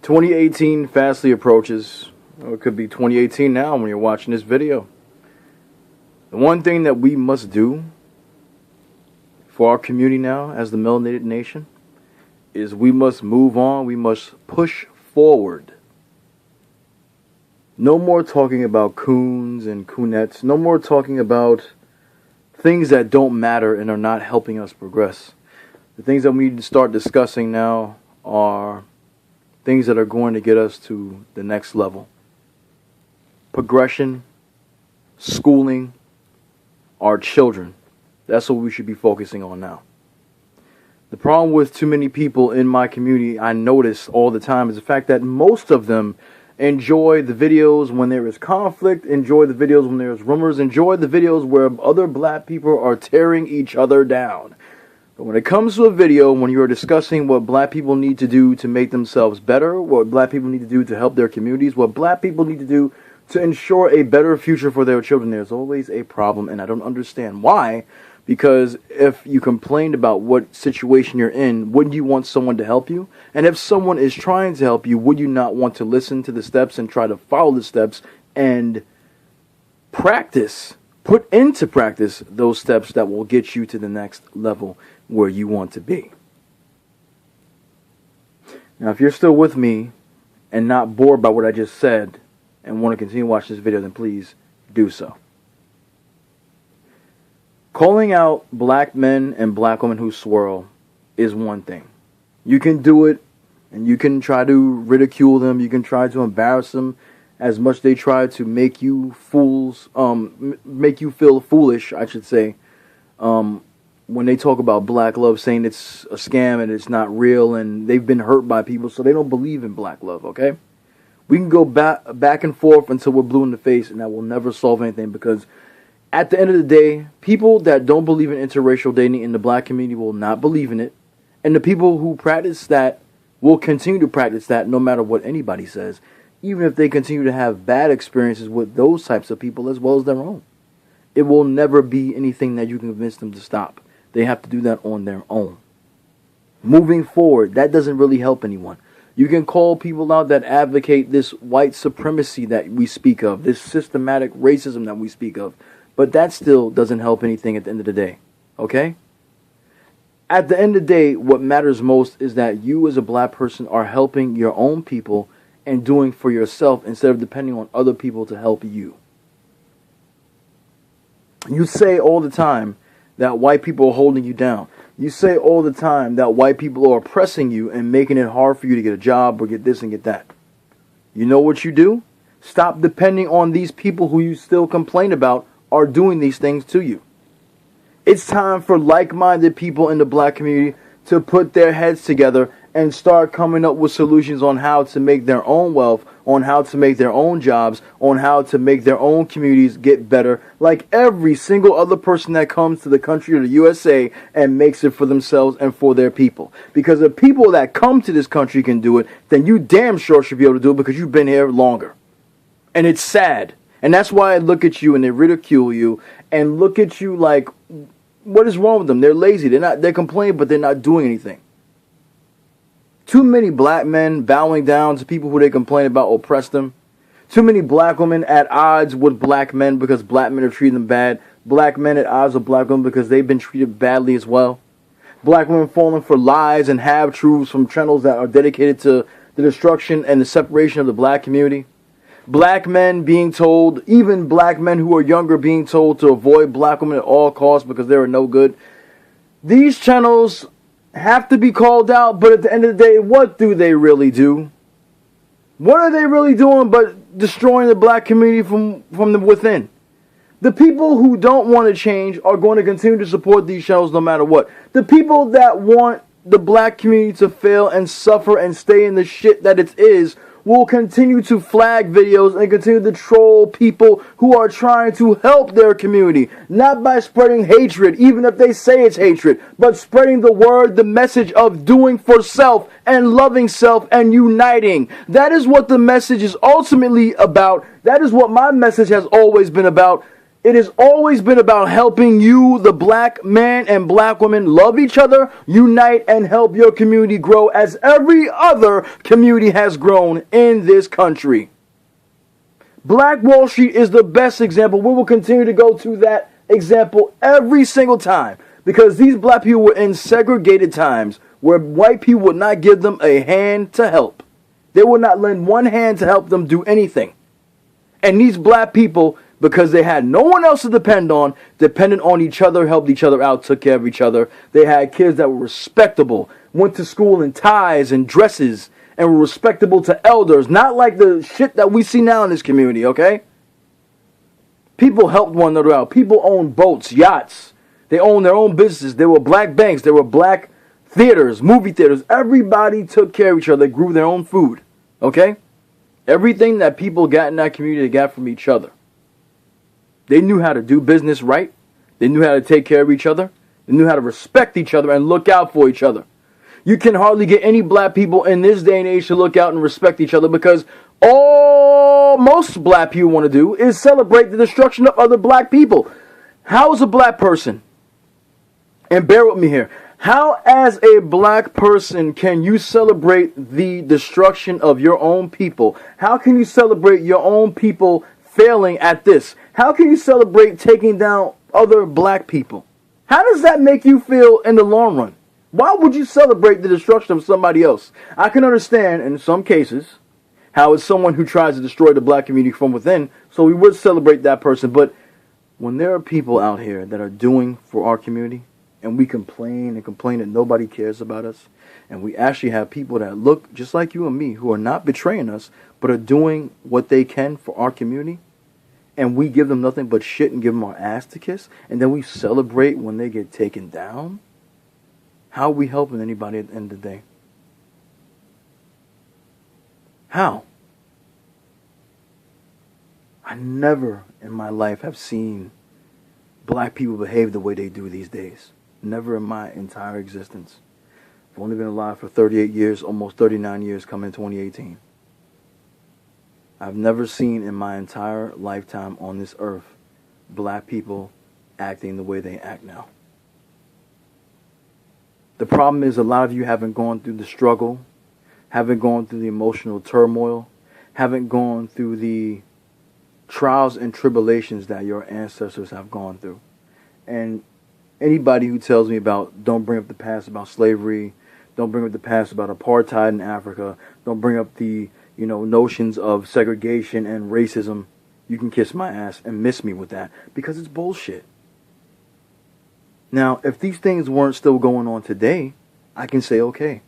2018 fastly approaches, or it could be 2018 now when you're watching this video. The one thing that we must do for our community now as the melanated nation is we must move on, we must push forward. No more talking about coons and coonettes, no more talking about things that don't matter and are not helping us progress. The things that we need to start discussing now are things that are going to get us to the next level. Progression, schooling, our children. That's what we should be focusing on now. The problem with too many people in my community, I notice all the time, is the fact that most of them enjoy the videos when there is conflict, enjoy the videos when there is rumors, enjoy the videos where other black people are tearing each other down. But when it comes to a video, when you are discussing what black people need to do to make themselves better, what black people need to do to help their communities, what black people need to do to ensure a better future for their children, there's always a problem, and I don't understand why. Because if you complained about what situation you're in, wouldn't you want someone to help you? And if someone is trying to help you, would you not want to listen to the steps and try to follow the steps and practice, put into practice those steps that will get you to the next level where you want to be? Now, if you're still with me and not bored by what I just said and want to continue watching this video, then please do so. Calling out black men and black women who swirl is one thing. You can do it, and you can try to ridicule them. You can try to embarrass them as much as they try to make you make you feel foolish, I should say, when they talk about black love, saying it's a scam and it's not real, and they've been hurt by people, so they don't believe in black love, okay? We can go back and forth until we're blue in the face, and that will never solve anything, because at the end of the day, people that don't believe in interracial dating in the black community will not believe in it. And the people who practice that will continue to practice that no matter what anybody says, even if they continue to have bad experiences with those types of people as well as their own. It will never be anything that you can convince them to stop. They have to do that on their own. Moving forward, that doesn't really help anyone. You can call people out that advocate this white supremacy that we speak of, this systematic racism that we speak of. But that still doesn't help anything at the end of the day, okay? At the end of the day, what matters most is that you as a black person are helping your own people and doing for yourself instead of depending on other people to help you. You say all the time that white people are holding you down. You say all the time that white people are oppressing you and making it hard for you to get a job or get this and get that. You know what you do? Stop depending on these people who you still complain about are doing these things to you. It's time for like-minded people in the black community to put their heads together and start coming up with solutions on how to make their own wealth, on how to make their own jobs, on how to make their own communities get better, like every single other person that comes to the country of the USA and makes it for themselves and for their people. Because if people that come to this country can do it, then you damn sure should be able to do it because you've been here longer. And it's sad. And that's why I look at you and they ridicule you and look at you like, what is wrong with them? They're lazy. They're complaining, but they're not doing anything. Too many black men bowing down to people who they complain about oppress them. Too many black women at odds with black men because black men are treating them bad. Black men at odds with black women because they've been treated badly as well. Black women falling for lies and half-truths from channels that are dedicated to the destruction and the separation of the black community. Black men being told, even black men who are younger being told to avoid black women at all costs because they are no good. These channels have to be called out, but at the end of the day, what do they really do? What are they really doing but destroying the black community from the within? The people who don't want to change are going to continue to support these channels no matter what. The people that want the black community to fail and suffer and stay in the shit that it is will continue to flag videos and continue to troll people who are trying to help their community. Not by spreading hatred, even if they say it's hatred, but spreading the word, the message of doing for self and loving self and uniting. That is what the message is ultimately about. That is what my message has always been about. It has always been about helping you, the black man and black woman, love each other, unite, and help your community grow as every other community has grown in this country. Black Wall Street is the best example. We will continue to go to that example every single time, because these black people were in segregated times where white people would not give them a hand to help. They would not lend one hand to help them do anything. And these black people, because they had no one else to depend on, depended on each other, helped each other out, took care of each other. They had kids that were respectable, went to school in ties and dresses, and were respectable to elders. Not like the shit that we see now in this community, okay? People helped one another out. People owned boats, yachts. They owned their own businesses. There were black banks. There were black theaters, movie theaters. Everybody took care of each other. They grew their own food, okay? Everything that people got in that community, they got from each other. They knew how to do business right. They knew how to take care of each other. They knew how to respect each other and look out for each other. You can hardly get any black people in this day and age to look out and respect each other, because all most black people want to do is celebrate the destruction of other black people. How is a black person, and bear with me here, how as a black person can you celebrate the destruction of your own people? How can you celebrate your own people failing at this? How can you celebrate taking down other black people? How does that make you feel in the long run? Why would you celebrate the destruction of somebody else? I can understand in some cases how it's someone who tries to destroy the black community from within, so we would celebrate that person. But when there are people out here that are doing for our community, and we complain and complain that nobody cares about us, and we actually have people that look just like you and me who are not betraying us, but are doing what they can for our community, and we give them nothing but shit and give them our ass to kiss, and then we celebrate when they get taken down, how are we helping anybody at the end of the day? How? I never in my life have seen black people behave the way they do these days. Never in my entire existence. I've only been alive for 38 years, almost 39 years, coming 2018. I've never seen in my entire lifetime on this earth black people acting the way they act now. The problem is a lot of you haven't gone through the struggle, haven't gone through the emotional turmoil, haven't gone through the trials and tribulations that your ancestors have gone through. And anybody who tells me about, don't bring up the past about slavery, don't bring up the past about apartheid in Africa, don't bring up the notions of segregation and racism, you can kiss my ass and miss me with that, because it's bullshit. Now, if these things weren't still going on today, I can say, okay,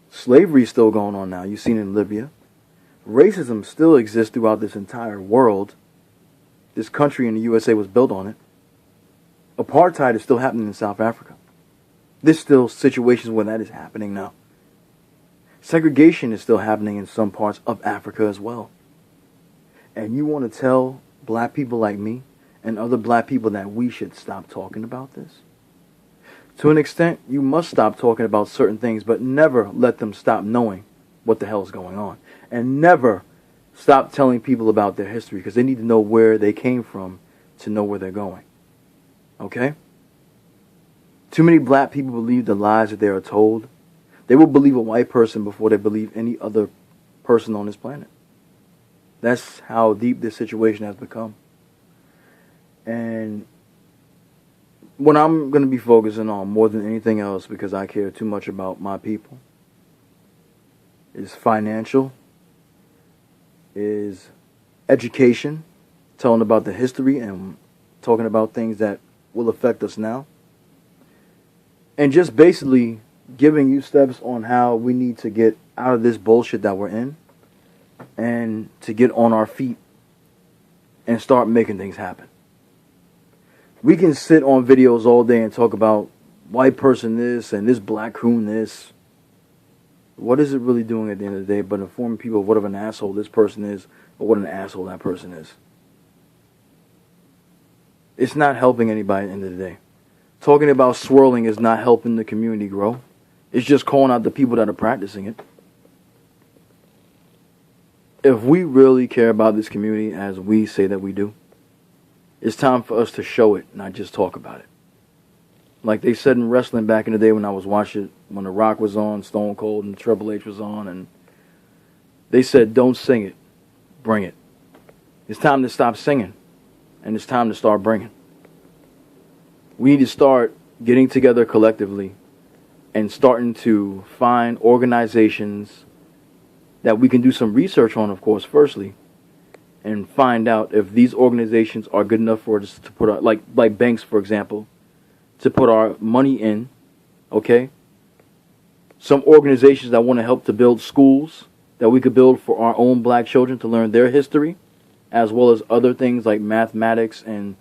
slavery is still going on now. You've seen it in Libya. Racism still exists throughout this entire world. This country in the USA was built on it. Apartheid is still happening in South Africa. There's still situations where that is happening now. Segregation is still happening in some parts of Africa as well. And you want to tell black people like me and other black people that we should stop talking about this? To an extent, you must stop talking about certain things, but never let them stop knowing what the hell is going on. And never stop telling people about their history, because they need to know where they came from to know where they're going. Okay? Too many black people believe the lies that they are told. They will believe a white person before they believe any other person on this planet. That's how deep this situation has become. And what I'm going to be focusing on more than anything else, because I care too much about my people, is financial, is education, telling about the history and talking about things that will affect us now, and just basically giving you steps on how we need to get out of this bullshit that we're in and to get on our feet and start making things happen. We can sit on videos all day and talk about white person this and this black coon this. What is it really doing at the end of the day but informing people of what of an asshole this person is or what an asshole that person is? It's not helping anybody at the end of the day. Talking about swirling is not helping the community grow. It's just calling out the people that are practicing it. If we really care about this community as we say that we do, It's time for us to show it, not just talk about it. Like they said in wrestling back in the day when I was watching, when The Rock was on, Stone Cold and Triple H was on, and they said, don't sing it, bring it. It's time to stop singing, and it's time to start bringing. We need to start getting together collectively and starting to find organizations that we can do some research on, of course, firstly, and find out if these organizations are good enough for us to put our, like banks, for example, to put our money in, okay? Some organizations that want to help to build schools that we could build for our own black children to learn their history, as well as other things like mathematics and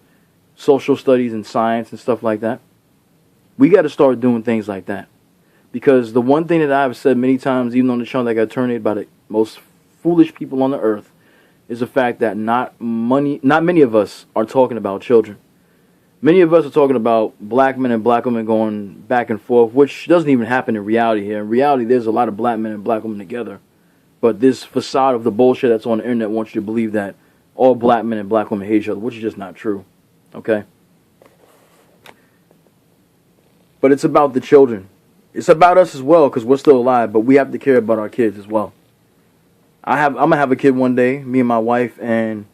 social studies and science and stuff like that. We got to start doing things like that. Because the one thing that I've said many times, even on the show that got terminated by the most foolish people on the earth, is the fact that not many of us are talking about children. Many of us are talking about black men and black women going back and forth, which doesn't even happen in reality here. In reality, there's a lot of black men and black women together. But this facade of the bullshit that's on the internet wants you to believe that all black men and black women hate each other, which is just not true. Okay? But it's about the children. It's about us as well, because we're still alive, but we have to care about our kids as well. I'm going to have a kid one day, me and my wife, and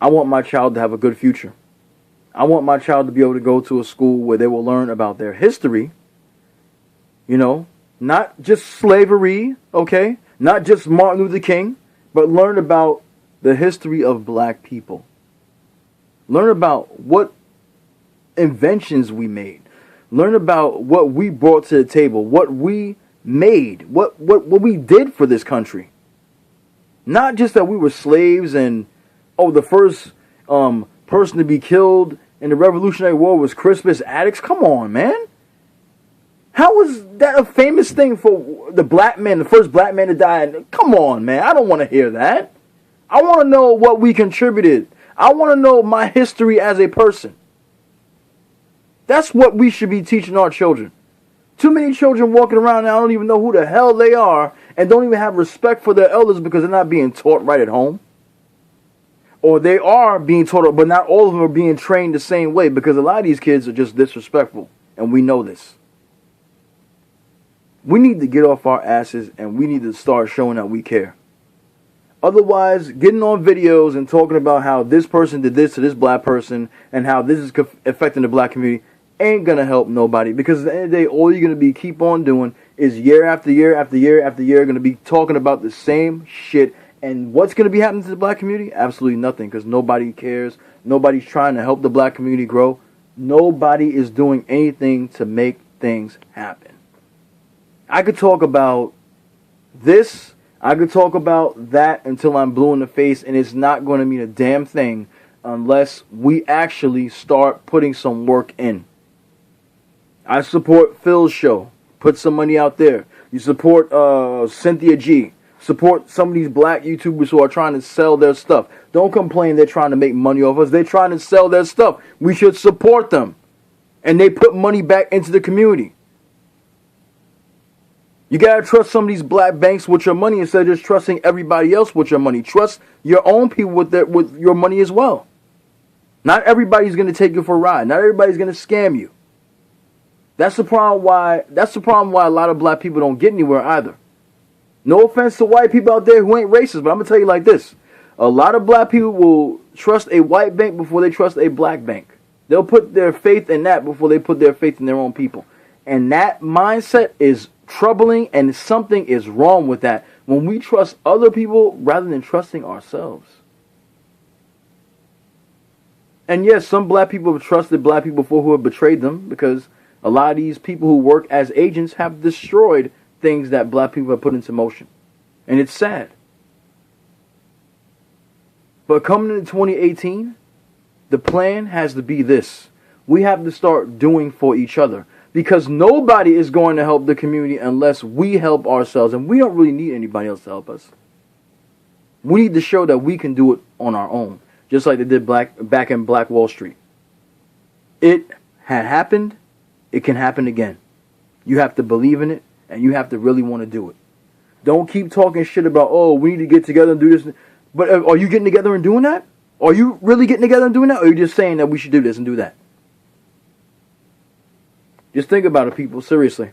I want my child to have a good future. I want my child to be able to go to a school where they will learn about their history, you know, not just slavery, okay, not just Martin Luther King, but learn about the history of black people. Learn about what inventions we made. Learn about what we brought to the table, what we made, what we did for this country. Not just that we were slaves and, the first person to be killed in the Revolutionary War was Crispus Attucks. Come on, man. How was that a famous thing for the black man, the first black man to die? Come on, man. I don't want to hear that. I want to know what we contributed. I want to know my history as a person. That's what we should be teaching our children. Too many children walking around now don't even know who the hell they are and don't even have respect for their elders because they're not being taught right at home. Or they are being taught, but not all of them are being trained the same way because a lot of these kids are just disrespectful, and we know this. We need to get off our asses and we need to start showing that we care. Otherwise, getting on videos and talking about how this person did this to this black person and how this is affecting the black community ain't going to help nobody. Because at the end of the day, all you're going to be keep on doing is year after year after year after year going to be talking about the same shit. And what's going to be happening to the black community? Absolutely nothing, because nobody cares. Nobody's trying to help the black community grow. Nobody is doing anything to make things happen. I could talk about this, I could talk about that until I'm blue in the face, and it's not going to mean a damn thing unless we actually start putting some work in. I support Phil's show. Put some money out there. You support Cynthia G. Support some of these black YouTubers who are trying to sell their stuff. Don't complain they're trying to make money off us. They're trying to sell their stuff. We should support them. And they put money back into the community. You got to trust some of these black banks with your money instead of just trusting everybody else with your money. Trust your own people with your money as well. Not everybody's going to take you for a ride. Not everybody's going to scam you. That's the problem why a lot of black people don't get anywhere either. No offense to white people out there who ain't racist, but I'm going to tell you like this. A lot of black people will trust a white bank before they trust a black bank. They'll put their faith in that before they put their faith in their own people. And that mindset is troubling, and something is wrong with that when we trust other people rather than trusting ourselves. And yes, some black people have trusted black people before who have betrayed them, because a lot of these people who work as agents have destroyed things that black people have put into motion. And it's sad. But coming into 2018, the plan has to be this. We have to start doing for each other. Because nobody is going to help the community unless we help ourselves. And we don't really need anybody else to help us. We need to show that we can do it on our own. Just like they did back in Black Wall Street. It had happened. It can happen again. You have to believe in it. And you have to really want to do it. Don't keep talking shit about, we need to get together and do this. But are you getting together and doing that? Are you really getting together and doing that? Or are you just saying that we should do this and do that? Just think about it, people. Seriously.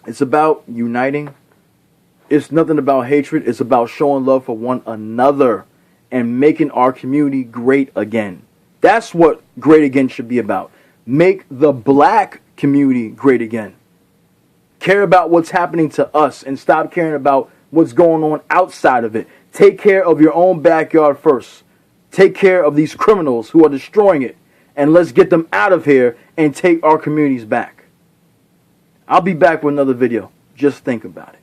It's about uniting. It's nothing about hatred. It's about showing love for one another and making our community great again. That's what great again should be about. Make the black community great again. Care about what's happening to us and stop caring about what's going on outside of it. Take care of your own backyard first. Take care of these criminals who are destroying it. And let's get them out of here and take our communities back. I'll be back with another video. Just think about it.